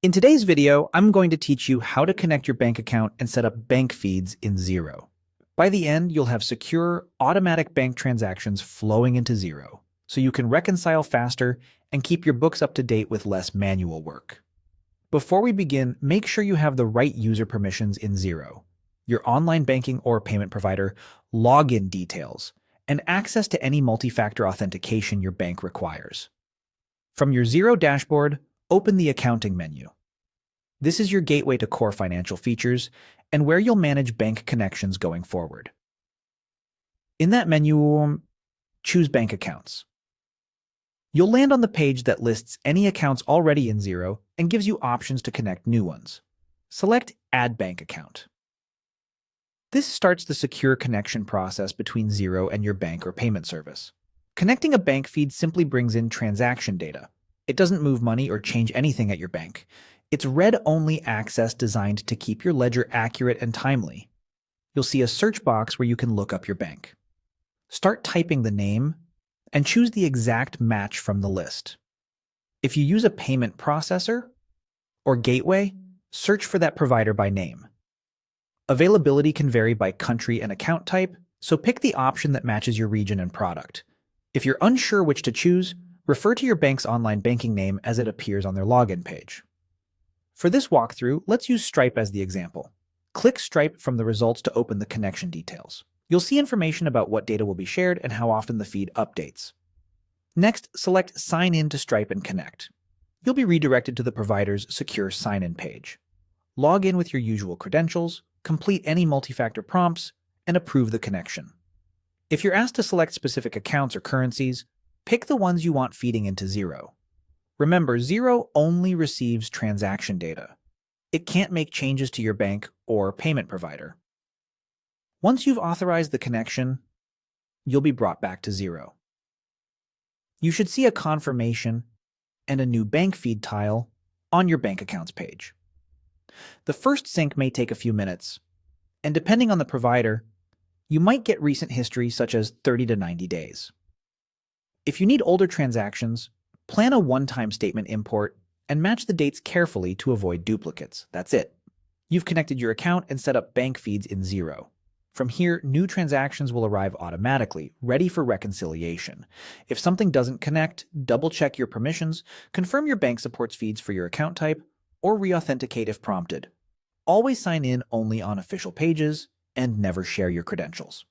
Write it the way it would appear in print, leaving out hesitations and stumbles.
In today's video, I'm going to teach you how to connect your bank account and set up bank feeds in Xero. By the end, you'll have secure, automatic bank transactions flowing into Xero, so you can reconcile faster and keep your books up to date with less manual work. Before we begin, make sure you have the right user permissions in Xero, your online banking or payment provider, login details, and access to any multi-factor authentication your bank requires. From your Xero dashboard, open the Accounting menu. This is your gateway to core financial features and where you'll manage bank connections going forward. In that menu, choose Bank Accounts. You'll land on the page that lists any accounts already in Xero and gives you options to connect new ones. Select Add Bank Account. This starts the secure connection process between Xero and your bank or payment service. Connecting a bank feed simply brings in transaction data. It doesn't move money or change anything at your bank. It's read-only access designed to keep your ledger accurate and timely. You'll see a search box where you can look up your bank. Start typing the name and choose the exact match from the list. If you use a payment processor or gateway, search for that provider by name. Availability can vary by country and account type, so pick the option that matches your region and product. If you're unsure which to choose, refer to your bank's online banking name as it appears on their login page. For this walkthrough, let's use Stripe as the example. Click Stripe from the results to open the connection details. You'll see information about what data will be shared and how often the feed updates. Next, select Sign in to Stripe and connect. You'll be redirected to the provider's secure sign-in page. Log in with your usual credentials, complete any multi-factor prompts, and approve the connection. If you're asked to select specific accounts or currencies, pick the ones you want feeding into Xero. Remember, Xero only receives transaction data. It can't make changes to your bank or payment provider. Once you've authorized the connection, you'll be brought back to Xero. You should see a confirmation and a new bank feed tile on your bank accounts page. The first sync may take a few minutes, and depending on the provider, you might get recent history such as 30 to 90 days. If you need older transactions, plan a one-time statement import and match the dates carefully to avoid duplicates. That's it. You've connected your account and set up bank feeds in Xero. From here, new transactions will arrive automatically, ready for reconciliation. If something doesn't connect, double-check your permissions, confirm your bank supports feeds for your account type, or re-authenticate if prompted. Always sign in only on official pages and never share your credentials.